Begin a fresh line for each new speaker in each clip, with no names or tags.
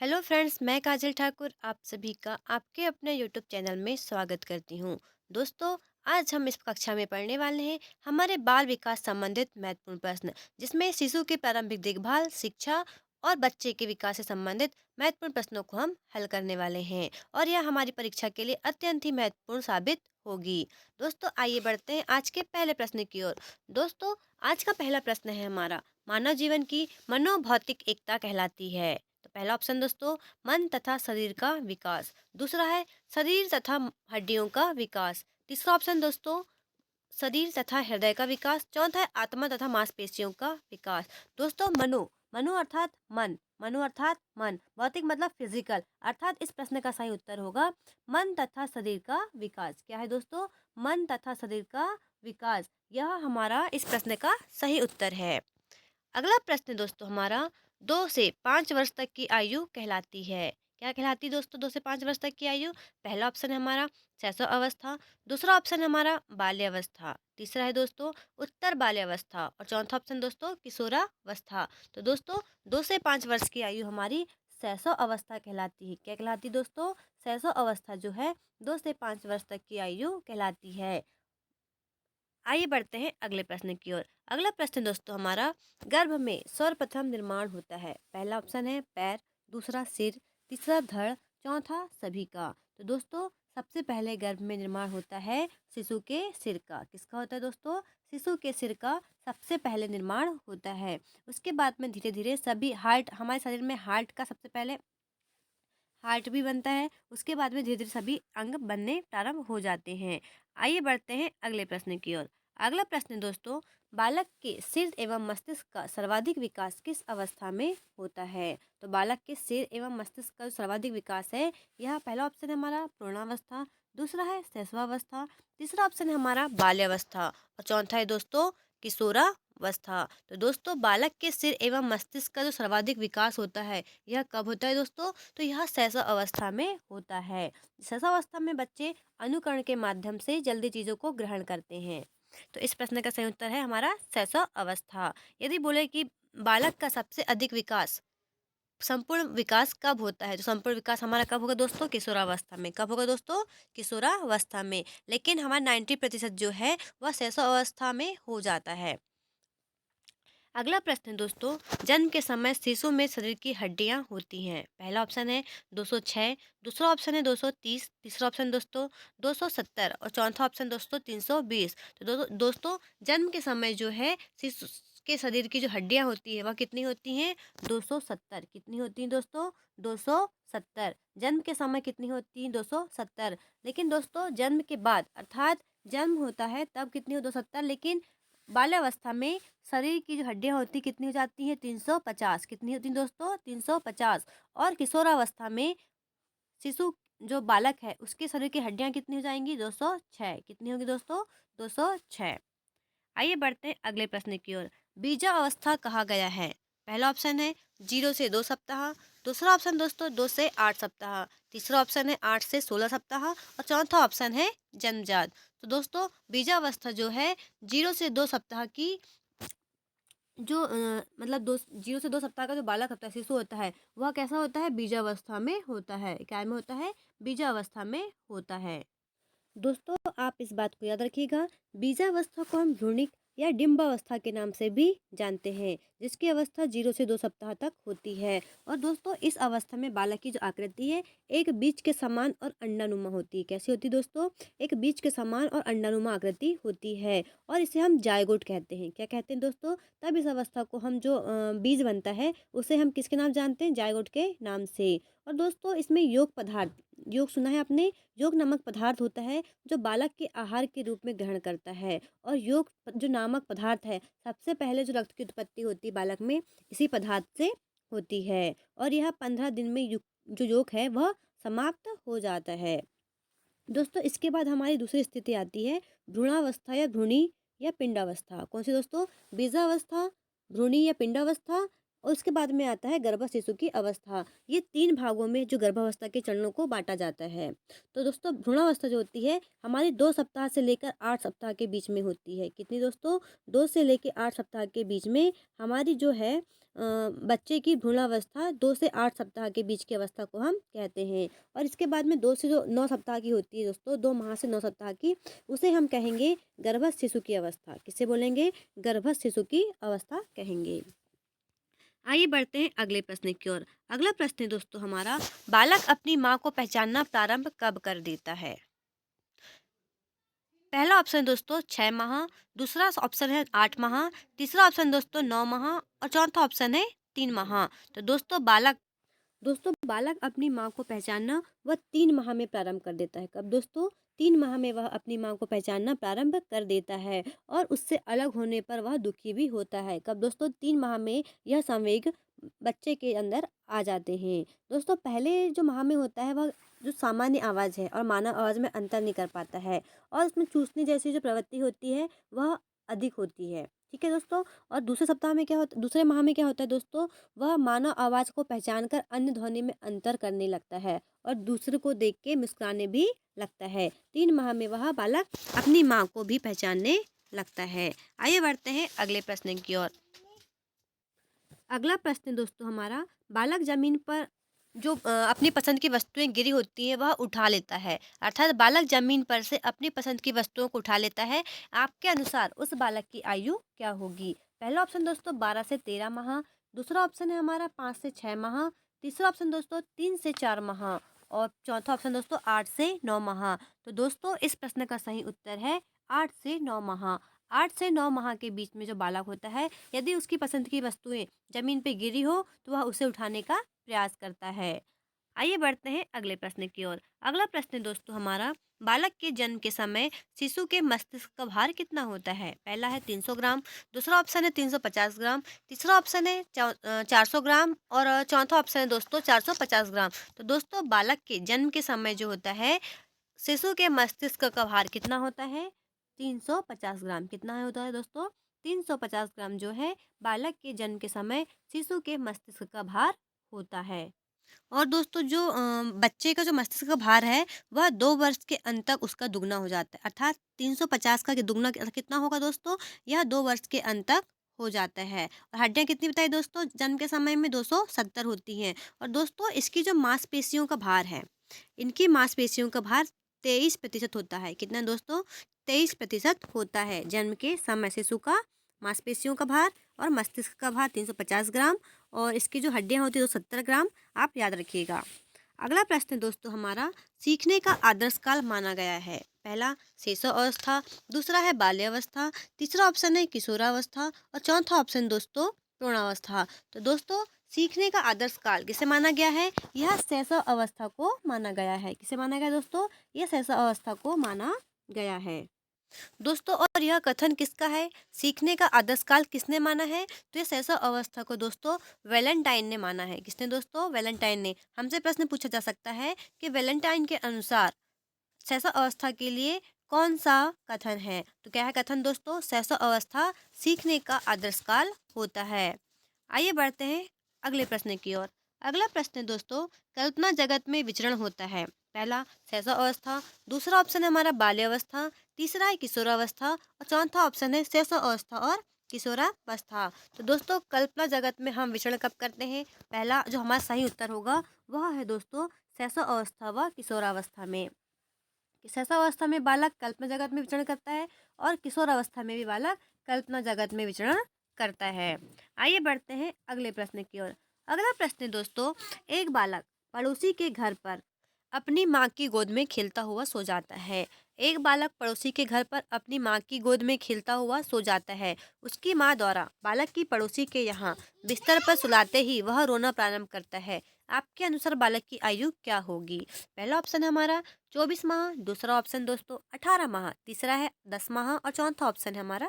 Hello friends, मैं काजल ठाकुर आप सभी का आपके अपने यूट्यूब चैनल में स्वागत करती हूँ। दोस्तों, आज हम इस कक्षा में पढ़ने वाले हैं हमारे बाल विकास संबंधित महत्वपूर्ण प्रश्न, जिसमें शिशु की प्रारंभिक देखभाल, शिक्षा और बच्चे के विकास से संबंधित महत्वपूर्ण प्रश्नों को हम हल करने वाले हैं और यह हमारी परीक्षा के लिए अत्यंत ही महत्वपूर्ण साबित होगी। दोस्तों, आइए बढ़ते हैं आज के पहले प्रश्न की ओर। दोस्तों, आज का पहला प्रश्न है हमारा, मानव जीवन की मनोभौतिक एकता कहलाती है। तो पहला ऑप्शन दोस्तों, मन तथा शरीर का विकास। दूसरा है शरीर तथा हड्डियों का विकास। तीसरा ऑप्शन दोस्तों, शरीर तथा हृदय का विकास। चौथा है आत्मा तथा मांसपेशियों का विकास। दोस्तों, मनो मनो अर्थात मन, मनो अर्थात मन, भौतिक मतलब फिजिकल, अर्थात इस प्रश्न का सही उत्तर होगा मन तथा शरीर का विकास। क्या है दोस्तों? मन तथा शरीर का विकास, यह हमारा इस प्रश्न का सही उत्तर है। अगला प्रश्न दोस्तों हमारा, 2 से 5 वर्ष तक की आयु कहलाती है। क्या कहलाती है दोस्तों 2 से 5 वर्ष तक की आयु? पहला ऑप्शन है हमारा शैशव अवस्था। दूसरा ऑप्शन है हमारा बाल्यावस्था। तीसरा है दोस्तों उत्तर बाल्यावस्था और चौथा ऑप्शन दोस्तों किशोरावस्था। तो दोस्तों, 2 से 5 वर्ष की आयु हमारी शैशव अवस्था कहलाती है। क्या कहलाती है दोस्तों? शैशव अवस्था जो है 2 से 5 वर्ष तक की आयु कहलाती है। आइए बढ़ते हैं अगले प्रश्न की ओर। अगला प्रश्न दोस्तों हमारा, गर्भ में सर्वप्रथम निर्माण होता है। पहला ऑप्शन है पैर, दूसरा सिर, तीसरा धड़, चौथा सभी का। तो दोस्तों, सबसे पहले गर्भ में निर्माण होता है शिशु के सिर का। किसका होता है दोस्तों? शिशु के सिर का सबसे पहले निर्माण होता है। उसके बाद में धीरे धीरे सभी हार्ट, हमारे शरीर में हार्ट का सबसे पहले हार्ट भी बनता है। उसके बाद में धीरे धीरे सभी अंग बनने प्रारंभ हो जाते हैं। आइए बढ़ते हैं अगले प्रश्न की ओर। अगला प्रश्न दोस्तों, बालक के सिर एवं मस्तिष्क का सर्वाधिक विकास किस अवस्था में होता है? तो बालक के सिर एवं मस्तिष्क का जो सर्वाधिक विकास है, यह पहला ऑप्शन है हमारा पूर्णावस्था, दूसरा है शैशवावस्था, तीसरा ऑप्शन है हमारा बाल्यावस्था और चौथा है दोस्तों किशोरावस्था। तो दोस्तों, बालक के सिर एवं मस्तिष्क का जो सर्वाधिक विकास होता है, यह कब होता है दोस्तों? तो यह शैशव अवस्था में होता है। शैशव अवस्था में बच्चे अनुकरण के माध्यम से जल्दी चीज़ों को ग्रहण करते हैं। तो इस प्रश्न का सही उत्तर है हमारा शैशव अवस्था। यदि बोले कि बालक का सबसे अधिक विकास, संपूर्ण विकास कब होता है, तो संपूर्ण विकास हमारा कब होगा दोस्तों? किशोरावस्था में। कब होगा दोस्तों? किशोरावस्था में। लेकिन हमारा 90% जो है वह शैशव अवस्था में हो जाता है। अगला प्रश्न दोस्तों, जन्म के समय शिशु में शरीर की हड्डियां होती हैं। पहला ऑप्शन है 206, दूसरा ऑप्शन है 230, तीसरा ऑप्शन दोस्तों 270 और चौथा ऑप्शन दोस्तों 320। तो दोस्तों, जन्म के समय जो है शिशु के शरीर की जो हड्डियां होती है वह कितनी होती हैं? 270। कितनी होती हैं दोस्तों? 270। जन्म के समय कितनी होती हैं? 270। लेकिन दोस्तों, जन्म के बाद अर्थात जन्म होता है तब कितनी हो? 270। लेकिन बाल्यावस्था में शरीर की जो हड्डियां होती कितनी हो जाती हैं? 350। कितनी होती हैं दोस्तों? 350। और किशोरावस्था में शिशु जो बालक है उसके शरीर की हड्डियां कितनी हो जाएंगी? 206। कितनी होगी दोस्तों? 206। आइए बढ़ते हैं अगले प्रश्न की ओर। बीजा अवस्था कहा गया है। पहला ऑप्शन है 0 से 2 सप्ताह, दूसरा ऑप्शन दोस्तों 2 से 8 सप्ताह, तीसरा ऑप्शन है 8 से 16 सप्ताह और चौथा ऑप्शन है जन्मजात। तो दोस्तों, बीजावस्था जो है 0 से 2 सप्ताह की जो मतलब 0 से 2 सप्ताह का जो बालक होता है, शिशु होता है, वह कैसा होता है? बीजावस्था में होता है। क्या में होता है? बीजावस्था में होता है। दोस्तों, आप इस बात को याद रखिएगा, बीजावस्था को हम भ्रूणिक या डिम्बावस्था के नाम से भी जानते हैं, जिसकी अवस्था 0 से 2 सप्ताह तक होती है। और दोस्तों, इस अवस्था में बालक की जो आकृति है एक बीज के समान और अंडानुमा होती है। कैसी होती है दोस्तों? एक बीज के समान और अंडानुमा आकृति होती है और इसे हम जायगोट कहते हैं। क्या कहते हैं दोस्तों? तब इस अवस्था को हम जो बीज बनता है उसे हम किसके नाम जानते हैं? जायगोट के नाम से। और दोस्तों, इसमें योग पदार्थ, योग सुना है आपने? योग नामक पदार्थ होता है जो बालक के आहार के रूप में ग्रहण करता है। और योग जो नामक पदार्थ है, सबसे पहले जो रक्त की उत्पत्ति होती है बालक में इसी पदार्थ से होती है और यह 15 दिन में जो योग है वह समाप्त हो जाता है। दोस्तों, इसके बाद हमारी दूसरी स्थिति आती है भ्रूणावस्था या भ्रूणी या पिंडावस्था। कौन सी दोस्तों? बीजावस्था, भ्रूणी या पिंडावस्था और उसके बाद में आता है गर्भ शिशु की अवस्था। ये 3 भागों में जो गर्भावस्था के चरणों को बाँटा जाता है। तो दोस्तों भ्रूणावस्था जो होती है हमारी 2 सप्ताह से लेकर 8 सप्ताह के बीच में होती है। कितनी दोस्तों? 2 से लेके 8 सप्ताह के बीच में हमारी जो है बच्चे की भ्रूणावस्था 2 से 8 सप्ताह के बीच की अवस्था को हम कहते हैं। और इसके बाद में 2 से जो 9 सप्ताह की होती है दोस्तों, 2 माह से 9 सप्ताह की, उसे हम कहेंगे गर्भस्थ शिशु की अवस्था। किसे बोलेंगे? गर्भस्थ शिशु की अवस्था कहेंगे। आइए बढ़ते हैं अगले प्रश्न की ओर। अगला प्रश्न है दोस्तों हमारा, बालक अपनी माँ को पहचानना प्रारंभ कब कर देता है? पहला ऑप्शन दोस्तों 6 माह, दूसरा ऑप्शन है 8 माह, तीसरा ऑप्शन दोस्तों 9 माह और चौथा ऑप्शन है 3 माह। तो दोस्तों बालक अपनी माँ को पहचानना वह 3 माह में प्रारंभ कर देता है। कब दोस्तों? 3 माह में वह अपनी माँ को पहचानना प्रारंभ कर देता है और उससे अलग होने पर वह दुखी भी होता है। कब दोस्तों? 3 माह में यह संवेग बच्चे के अंदर आ जाते हैं। दोस्तों पहले जो माह में होता है वह जो सामान्य आवाज़ है और मानव आवाज़ में अंतर नहीं कर पाता है और उसमें चूसने जैसी जो प्रवृत्ति होती है वह अधिक होती है। ठीक है दोस्तों? और दूसरे माह में क्या होता है दोस्तों? वह मानव आवाज़ को पहचानकर अन्य ध्वनि में अंतर करने लगता है और दूसरे को देख के मुस्कुराने भी लगता है। 3 माह में वह बालक अपनी माँ को भी पहचानने लगता है। आइए बढ़ते हैं अगले प्रश्न की ओर। अगला प्रश्न दोस्तों हमारा, बालक जमीन पर जो अपनी पसंद की वस्तुएं गिरी होती हैं वह उठा लेता है, अर्थात बालक जमीन पर से अपनी पसंद की वस्तुओं को उठा लेता है। आपके अनुसार उस बालक की आयु क्या होगी? पहला ऑप्शन दोस्तों 12 से 13 माह, दूसरा ऑप्शन है हमारा 5 से 6 माह, तीसरा ऑप्शन दोस्तों 3 से 4 माह और चौथा ऑप्शन दोस्तों 8 से 9 माह। तो दोस्तों इस प्रश्न का सही उत्तर है 8 से 9 माह। 8 से 9 माह के बीच में जो बालक होता है, यदि उसकी पसंद की वस्तुएं जमीन पे गिरी हो तो वह उसे उठाने का प्रयास करता है। आइए बढ़ते हैं अगले प्रश्न की ओर। अगला प्रश्न दोस्तों हमारा, बालक के जन्म के समय शिशु के मस्तिष्क का भार कितना होता है? पहला है 300 ग्राम, दूसरा ऑप्शन है 350 ग्राम, तीसरा ऑप्शन है 400 ग्राम और चौथा ऑप्शन है दोस्तों 450 ग्राम। तो दोस्तों बालक के जन्म के समय जो होता है शिशु के मस्तिष्क का भार कितना होता है? 350 ग्राम। कितना होता है दोस्तों? 350 ग्राम जो है बालक के जन्म के समय शिशु के मस्तिष्क का भार होता है। और दोस्तों जो बच्चे का जो मस्तिष्क का भार है वह 2 वर्ष के अंत तक उसका दुगना हो जाता है, अर्थात 350 का दुगना कितना होगा दोस्तों? यह 2 वर्ष के अंत तक हो जाता है। और हड्डियाँ कितनी बताई दोस्तों? जन्म के समय में 270 होती हैं। और दोस्तों इसकी जो मांसपेशियों का भार है, इनकी मांसपेशियों का भार 23% होता है। कितना दोस्तों? 23% होता है जन्म के समय शिशु का मांसपेशियों का भार और मस्तिष्क का भार 350 ग्राम और इसकी जो हड्डियां होती है 270 ग्राम। आप याद रखिएगा। अगला प्रश्न दोस्तों हमारा, सीखने का आदर्श काल माना गया है। पहला शैशवावस्था, दूसरा है बाल्यावस्था, तीसरा ऑप्शन है किशोरावस्था और चौथा ऑप्शन दोस्तों प्रौढ़ावस्था। तो दोस्तों सीखने का आदर्श काल किसे माना गया है? यह शैशव अवस्था को माना गया है। किसे माना गया दोस्तों? यह शैशव अवस्था को माना गया है दोस्तों। और यह कथन किसका है? सीखने का आदर्श काल किसने माना है? तो ये शैशव अवस्था को दोस्तों वैलेंटाइन ने माना है। किसने दोस्तों? वैलेंटाइन ने। हमसे प्रश्न पूछा जा सकता है कि वैलेंटाइन के अनुसार शैशव अवस्था के लिए कौन सा कथन है? तो क्या है कथन दोस्तों? शैशव अवस्था सीखने का आदर्श काल होता है। आइए बढ़ते हैं अगले प्रश्न की ओर। अगला प्रश्न दोस्तों, कल्पना जगत में विचरण होता है। पहला शैशव अवस्था, दूसरा ऑप्शन है हमारा बाल्यावस्था, तीसरा है किशोरावस्था और चौथा ऑप्शन है शैशव अवस्था और किशोरावस्था। तो दोस्तों कल्पना जगत में हम विचरण कब करते हैं? पहला जो हमारा सही उत्तर होगा वह है दोस्तों शैशव अवस्था व किशोरावस्था में। शैशवावस्था में बालक कल्पना जगत में विचरण करता है और किशोरावस्था में भी बालक कल्पना जगत में विचरण करता है। आइए बढ़ते हैं अगले प्रश्न की ओर। अगला प्रश्न दोस्तों, एक बालक पड़ोसी के घर पर अपनी माँ की गोद में खेलता हुआ सो जाता है। एक बालक पड़ोसी के घर पर अपनी माँ की गोद में खेलता हुआ सो जाता है। उसकी माँ द्वारा बालक की पड़ोसी के यहाँ बिस्तर पर सुलाते ही वह रोना प्रारंभ करता है। आपके अनुसार बालक की आयु क्या होगी? पहला ऑप्शन है हमारा 24 माह, दूसरा ऑप्शन दोस्तों 18 माह, तीसरा है 10 माह और चौथा ऑप्शन है हमारा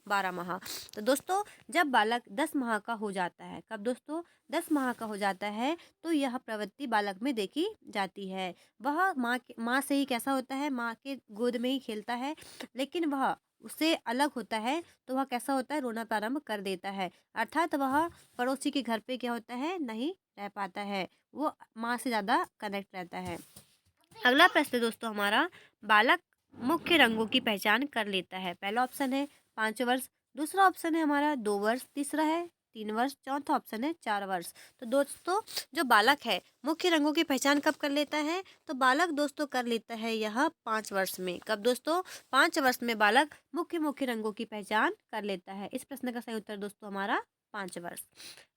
12 माह। तो दोस्तों जब बालक 10 माह का हो जाता है, कब दोस्तों? 10 माह का हो जाता है तो यह प्रवृत्ति बालक में देखी जाती है। वह माँ से ही कैसा होता है? माँ के गोद में ही खेलता है, लेकिन वह उससे अलग होता है तो वह कैसा होता है, रोना प्रारंभ कर देता है। अर्थात वह पड़ोसी के घर पे क्या होता है, नहीं रह पाता है, वो माँ से ज़्यादा कनेक्ट रहता है। अगला प्रश्न दोस्तों हमारा, बालक मुख्य रंगों की पहचान कर लेता है। पहला ऑप्शन है 5 वर्ष, दूसरा ऑप्शन है हमारा 2 वर्ष, तीसरा है 3 वर्ष, चौथा ऑप्शन है 4 वर्ष। तो दोस्तों जो बालक है मुख्य रंगों की पहचान कब कर लेता है, तो बालक दोस्तों कर लेता है यह 5 वर्ष में। कब दोस्तों, 5 वर्ष में बालक मुख्य मुख्य रंगों की पहचान कर लेता है। इस प्रश्न का सही उत्तर दोस्तों हमारा 5 वर्ष।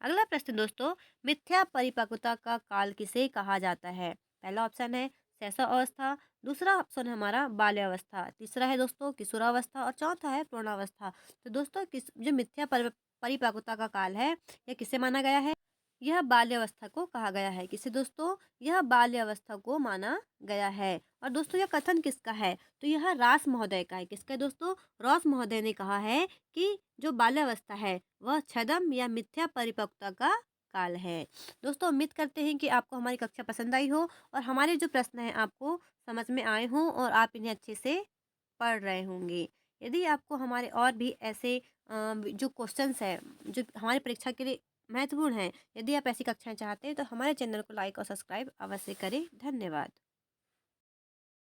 अगला प्रश्न दोस्तों, मिथ्या परिपक्वता का काल किसे कहा जाता है। पहला ऑप्शन है शैशवावस्था, दूसरा ऑप्शन है हमारा बाल्यावस्था, तीसरा है दोस्तों किशोरावस्था और चौथा है प्रौढ़ावस्था। तो दोस्तों किस जो मिथ्या परिपक्वता का काल है यह किसे माना गया है, यह बाल्यावस्था को कहा गया है। किसे दोस्तों, यह बाल्यावस्था को माना गया है। और दोस्तों यह कथन किसका है, तो यह रास महोदय का है। किसका है दोस्तों, रॉस महोदय ने कहा है कि जो बाल्यावस्था है वह छद्म या मिथ्या परिपक्वता का काल है। दोस्तों उम्मीद करते हैं कि आपको हमारी कक्षा पसंद आई हो और हमारे जो प्रश्न हैं आपको समझ में आए हों और आप इन्हें अच्छे से पढ़ रहे होंगे। यदि आपको हमारे और भी ऐसे जो क्वेश्चंस हैं जो हमारी परीक्षा के लिए महत्वपूर्ण हैं, यदि आप ऐसी कक्षाएं चाहते हैं तो हमारे चैनल को लाइक और सब्सक्राइब अवश्य करें। धन्यवाद।